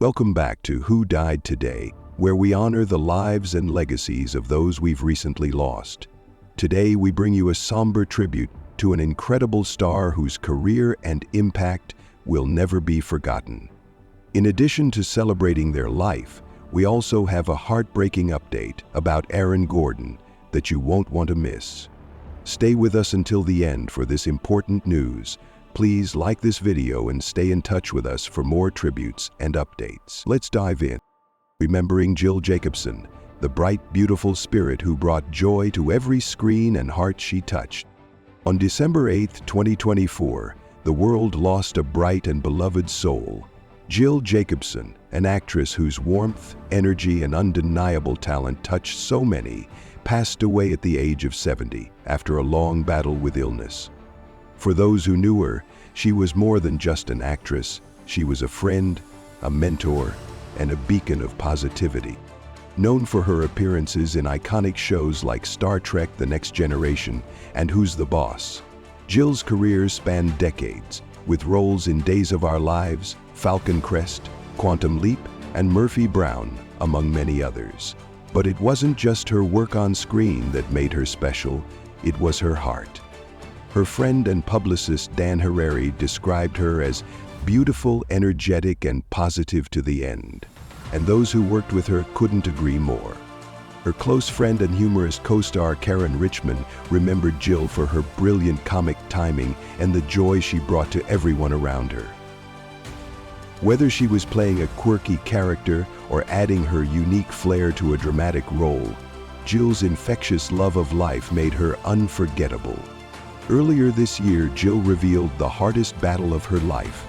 Welcome back to Who Died Today, where we honor the lives and legacies of those we've recently lost. Today, we bring you a somber tribute to an incredible star whose career and impact will never be forgotten. In addition to celebrating their life, we also have a heartbreaking update about Aaron Gordon that you won't want to miss. Stay with us until the end for this important news. Please like this video and stay in touch with us for more tributes and updates. Let's dive in. Remembering Jill Jacobson, the bright, beautiful spirit who brought joy to every screen and heart she touched. On December 8, 2024, the world lost a bright and beloved soul. Jill Jacobson, an actress whose warmth, energy, and undeniable talent touched so many, passed away at the age of 70 after a long battle with illness. For those who knew her, she was more than just an actress. She was a friend, a mentor, and a beacon of positivity. Known for her appearances in iconic shows like Star Trek: The Next Generation and Who's the Boss, Jill's career spanned decades, with roles in Days of Our Lives, Falcon Crest, Quantum Leap, and Murphy Brown, among many others. But it wasn't just her work on screen that made her special, it was her heart. Her friend and publicist Dan Harari described her as beautiful, energetic, and positive to the end. And those who worked with her couldn't agree more. Her close friend and humorous co-star Karen Richmond remembered Jill for her brilliant comic timing and the joy she brought to everyone around her. Whether she was playing a quirky character or adding her unique flair to a dramatic role, Jill's infectious love of life made her unforgettable. Earlier this year, Jill revealed the hardest battle of her life,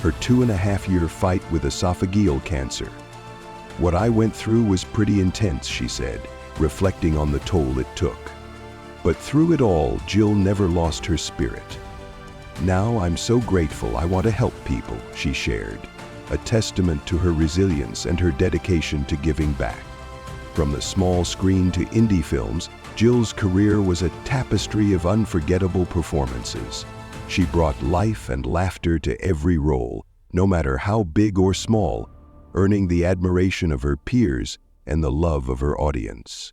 her 2.5-year fight with esophageal cancer. "What I went through was pretty intense," she said, reflecting on the toll it took. But through it all, Jill never lost her spirit. "Now I'm so grateful, I want to help people," she shared, a testament to her resilience and her dedication to giving back. From the small screen to indie films, Jill's career was a tapestry of unforgettable performances. She brought life and laughter to every role, no matter how big or small, earning the admiration of her peers and the love of her audience.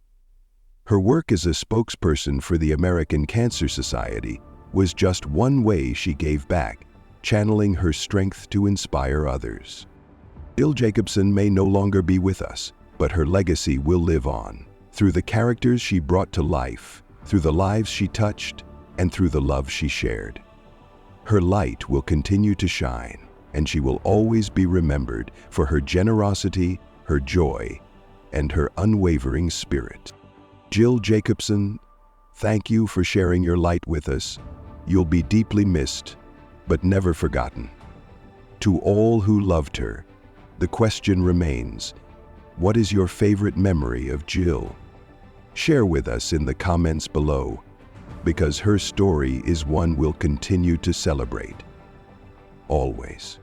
Her work as a spokesperson for the American Cancer Society was just one way she gave back, channeling her strength to inspire others. Jill Jacobson may no longer be with us, but her legacy will live on, through the characters she brought to life, through the lives she touched, and through the love she shared. Her light will continue to shine, and she will always be remembered for her generosity, her joy, and her unwavering spirit. Jill Jacobson, thank you for sharing your light with us. You'll be deeply missed, but never forgotten. To all who loved her, the question remains, what is your favorite memory of Jill? Share with us in the comments below, because her story is one we'll continue to celebrate. Always.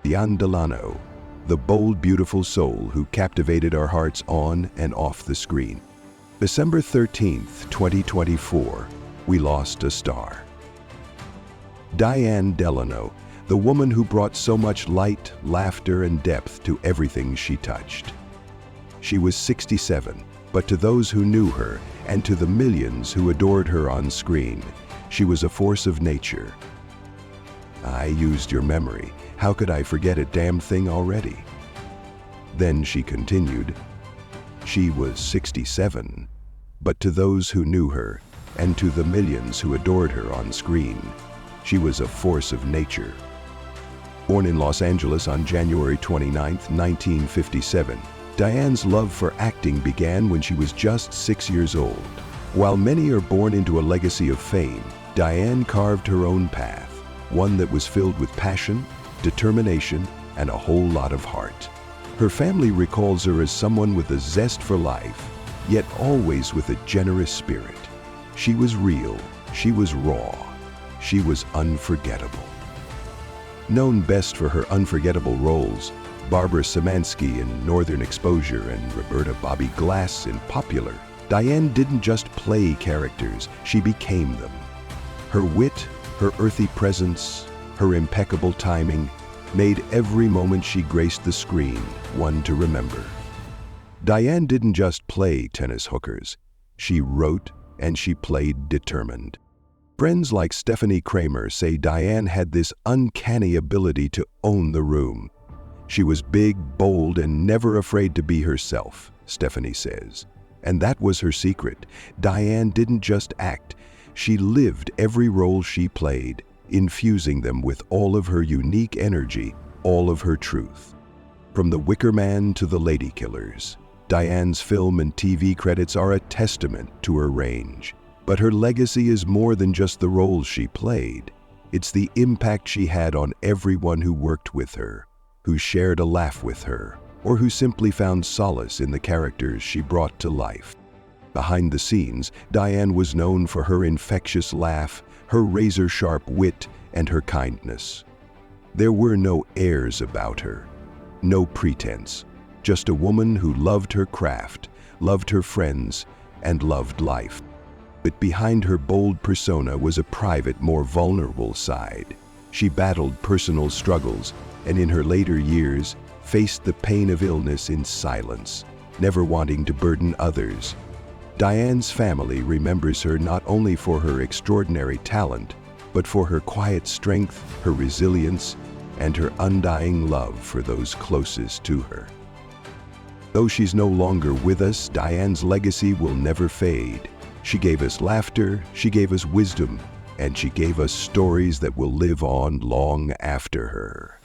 Diane Delano, the bold, beautiful soul who captivated our hearts on and off the screen. December 13th, 2024, we lost a star. Diane Delano, the woman who brought so much light, laughter, and depth to everything she touched. She was 67, but to those who knew her and to the millions who adored her on screen, she was a force of nature. "I used your memory. How could I forget a damn thing already?" Then she continued. She was 67, but to those who knew her and to the millions who adored her on screen, she was a force of nature. Born in Los Angeles on January 29, 1957, Diane's love for acting began when she was just 6 years old. While many are born into a legacy of fame, Diane carved her own path, one that was filled with passion, determination, and a whole lot of heart. Her family recalls her as someone with a zest for life, yet always with a generous spirit. She was real, she was raw, she was unforgettable. Known best for her unforgettable roles, Barbara Szymanski in Northern Exposure and Roberta Bobby Glass in Popular, Diane didn't just play characters, she became them. Her wit, her earthy presence, her impeccable timing, made every moment she graced the screen one to remember. Diane didn't just play tennis hookers. She wrote and she played determined. Friends like Stephanie Kramer say Diane had this uncanny ability to own the room. She was big, bold, and never afraid to be herself, Stephanie says. And that was her secret. Diane didn't just act. She lived every role she played, infusing them with all of her unique energy, all of her truth. From The Wicker Man to The Lady Killers, Diane's film and TV credits are a testament to her range. But her legacy is more than just the roles she played. It's the impact she had on everyone who worked with her, who shared a laugh with her, or who simply found solace in the characters she brought to life. Behind the scenes, Diane was known for her infectious laugh, her razor-sharp wit, and her kindness. There were no airs about her, no pretense, just a woman who loved her craft, loved her friends, and loved life. But behind her bold persona was a private, more vulnerable side. She battled personal struggles, and in her later years, faced the pain of illness in silence, never wanting to burden others. Diane's family remembers her not only for her extraordinary talent, but for her quiet strength, her resilience, and her undying love for those closest to her. Though she's no longer with us, Diane's legacy will never fade. She gave us laughter, she gave us wisdom, and she gave us stories that will live on long after her.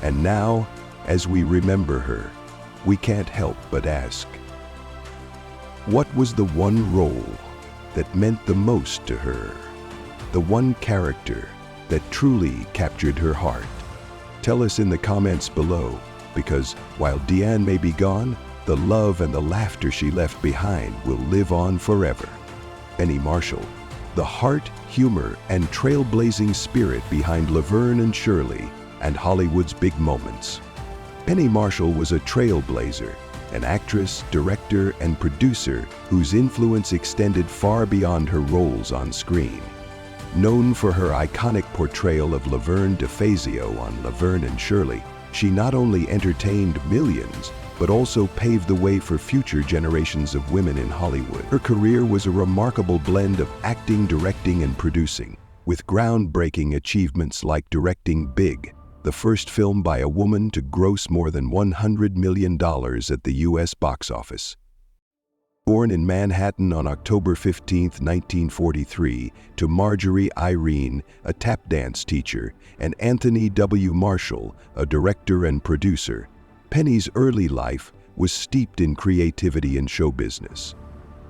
And now, as we remember her, we can't help but ask, what was the one role that meant the most to her? The one character that truly captured her heart? Tell us in the comments below, because while Diane may be gone, the love and the laughter she left behind will live on forever. Penny Marshall, the heart, humor, and trailblazing spirit behind Laverne and Shirley and Hollywood's big moments. Penny Marshall was a trailblazer, an actress, director, and producer whose influence extended far beyond her roles on screen. Known for her iconic portrayal of Laverne DeFazio on Laverne and Shirley, she not only entertained millions, but also paved the way for future generations of women in Hollywood. Her career was a remarkable blend of acting, directing, and producing, with groundbreaking achievements like directing Big, the first film by a woman to gross more than $100 million at the U.S. box office. Born in Manhattan on October 15, 1943, to Marjorie Irene, a tap dance teacher, and Anthony W. Marshall, a director and producer, Penny's early life was steeped in creativity and show business.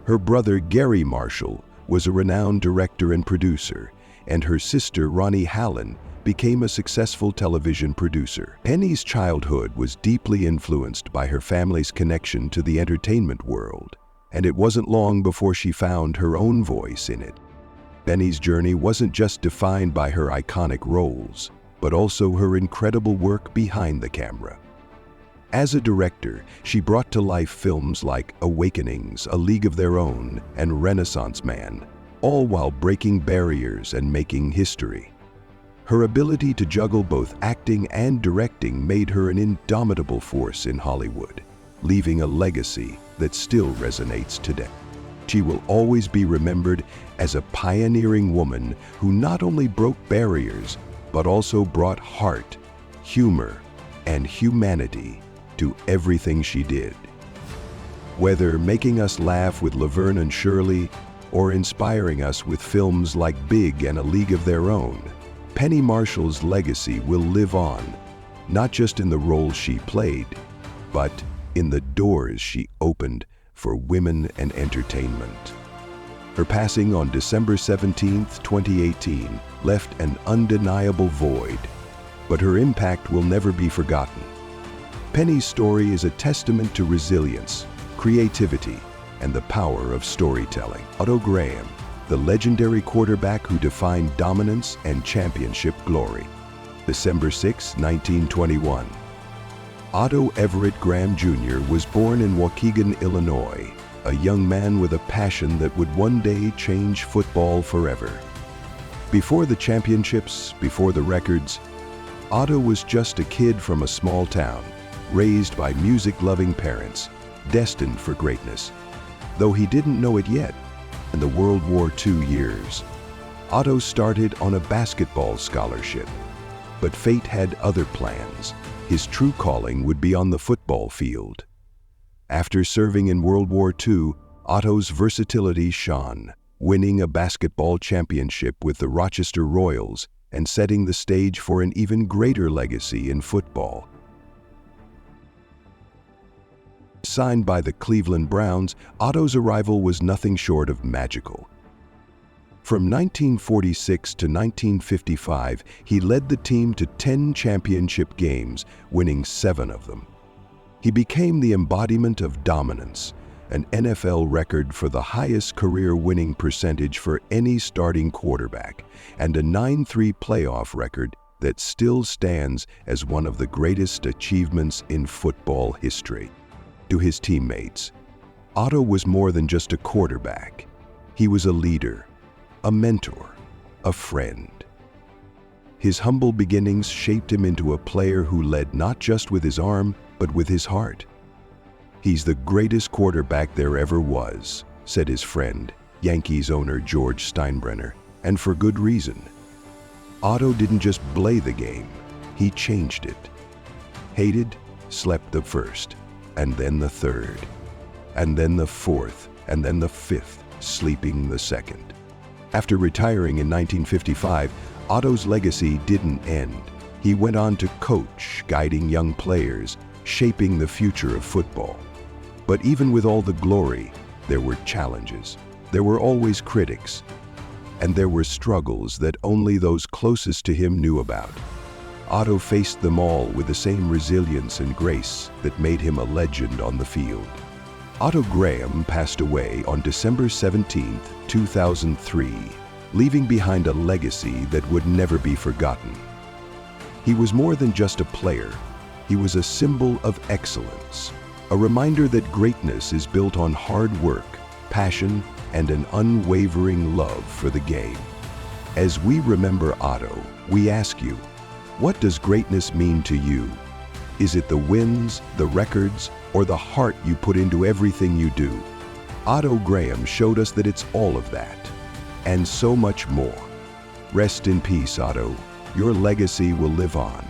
Her brother Gary Marshall was a renowned director and producer, and her sister Ronnie Hallen became a successful television producer. Penny's childhood was deeply influenced by her family's connection to the entertainment world, and it wasn't long before she found her own voice in it. Penny's journey wasn't just defined by her iconic roles, but also her incredible work behind the camera. As a director, she brought to life films like Awakenings, A League of Their Own, and Renaissance Man, all while breaking barriers and making history. Her ability to juggle both acting and directing made her an indomitable force in Hollywood, leaving a legacy that still resonates today. She will always be remembered as a pioneering woman who not only broke barriers, but also brought heart, humor, and humanity to everything she did. Whether making us laugh with Laverne and Shirley or inspiring us with films like Big and A League of Their Own, Penny Marshall's legacy will live on, not just in the roles she played, but in the doors she opened for women and entertainment. Her passing on December 17, 2018, left an undeniable void, but her impact will never be forgotten. Penny's story is a testament to resilience, creativity, and the power of storytelling. Otto Graham, the legendary quarterback who defined dominance and championship glory. December 6, 1921. Otto Everett Graham Jr. was born in Waukegan, Illinois, a young man with a passion that would one day change football forever. Before the championships, before the records, Otto was just a kid from a small town, raised by music-loving parents, destined for greatness. Though he didn't know it yet, in the World War II years, Otto started on a basketball scholarship. But fate had other plans. His true calling would be on the football field. After serving in World War II, Otto's versatility shone, winning a basketball championship with the Rochester Royals and setting the stage for an even greater legacy in football. Signed by the Cleveland Browns, Otto's arrival was nothing short of magical. From 1946 to 1955, he led the team to 10 championship games, winning 7 of them. He became the embodiment of dominance, an NFL record for the highest career winning percentage for any starting quarterback, and a 9-3 playoff record that still stands as one of the greatest achievements in football history. To his teammates, Otto was more than just a quarterback. He was a leader, a mentor, a friend. His humble beginnings shaped him into a player who led not just with his arm, but with his heart. "He's the greatest quarterback there ever was," said his friend, Yankees owner George Steinbrenner, and for good reason. Otto didn't just play the game, he changed it. Hated, slept the first, and then the third, and then the fourth, and then the fifth, sleeping the second. After retiring in 1955, Otto's legacy didn't end. He went on to coach, guiding young players, shaping the future of football. But even with all the glory, there were challenges. There were always critics. And there were struggles that only those closest to him knew about. Otto faced them all with the same resilience and grace that made him a legend on the field. Otto Graham passed away on December 17, 2003, leaving behind a legacy that would never be forgotten. He was more than just a player. He was a symbol of excellence, a reminder that greatness is built on hard work, passion, and an unwavering love for the game. As we remember Otto, we ask you, what does greatness mean to you? Is it the wins, the records, or the heart you put into everything you do? Otto Graham showed us that it's all of that, and so much more. Rest in peace, Otto. Your legacy will live on,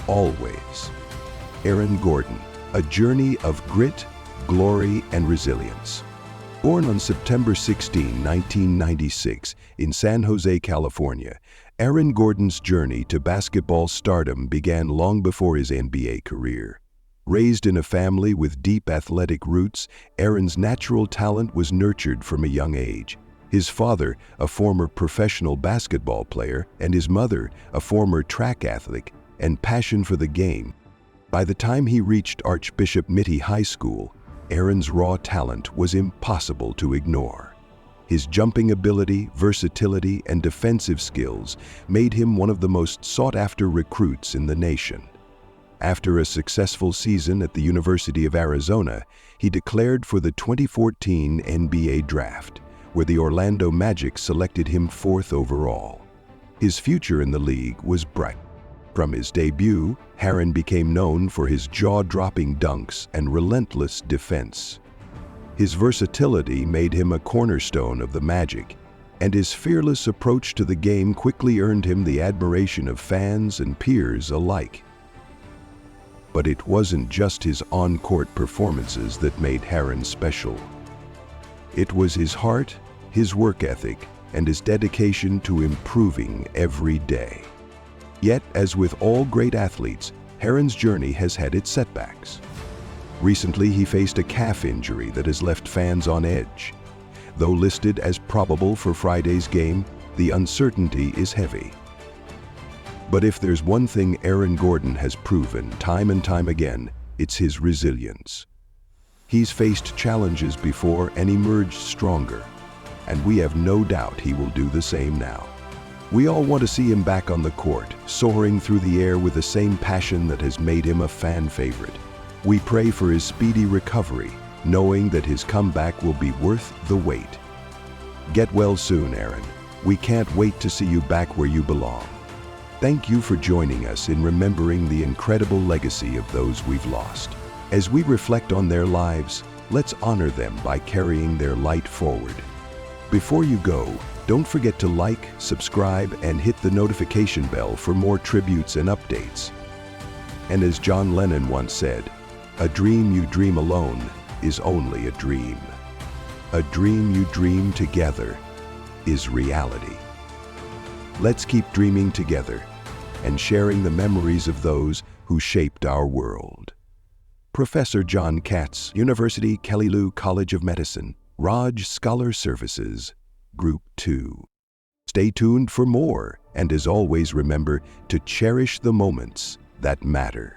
always. Aaron Gordon, a journey of grit, glory, and resilience. Born on September 16, 1996, in San Jose, California, Aaron Gordon's journey to basketball stardom began long before his NBA career. Raised in a family with deep athletic roots, Aaron's natural talent was nurtured from a young age. His father, a former professional basketball player, and his mother, a former track athlete, and passion for the game. By the time he reached Archbishop Mitty High School, Aaron's raw talent was impossible to ignore. His jumping ability, versatility, and defensive skills made him one of the most sought-after recruits in the nation. After a successful season at the University of Arizona, he declared for the 2014 NBA Draft, where the Orlando Magic selected him 4th overall. His future in the league was bright. From his debut, Aaron became known for his jaw-dropping dunks and relentless defense. His versatility made him a cornerstone of the Magic, and his fearless approach to the game quickly earned him the admiration of fans and peers alike. But it wasn't just his on-court performances that made Aaron special. It was his heart, his work ethic, and his dedication to improving every day. Yet, as with all great athletes, Aaron's journey has had its setbacks. Recently, he faced a calf injury that has left fans on edge. Though listed as probable for Friday's game, the uncertainty is heavy. But if there's one thing Aaron Gordon has proven time and time again, it's his resilience. He's faced challenges before and emerged stronger, and we have no doubt he will do the same now. We all want to see him back on the court, soaring through the air with the same passion that has made him a fan favorite. We pray for his speedy recovery, knowing that his comeback will be worth the wait. Get well soon, Aaron. We can't wait to see you back where you belong. Thank you for joining us in remembering the incredible legacy of those we've lost. As we reflect on their lives, let's honor them by carrying their light forward. Before you go, don't forget to like, subscribe, and hit the notification bell for more tributes and updates. And as John Lennon once said, "A dream you dream alone is only a dream. A dream you dream together is reality." Let's keep dreaming together and sharing the memories of those who shaped our world. Professor John Katz, University Kelly-Lou College of Medicine, Raj Scholar Services, Group 2. Stay tuned for more, and as always, remember to cherish the moments that matter.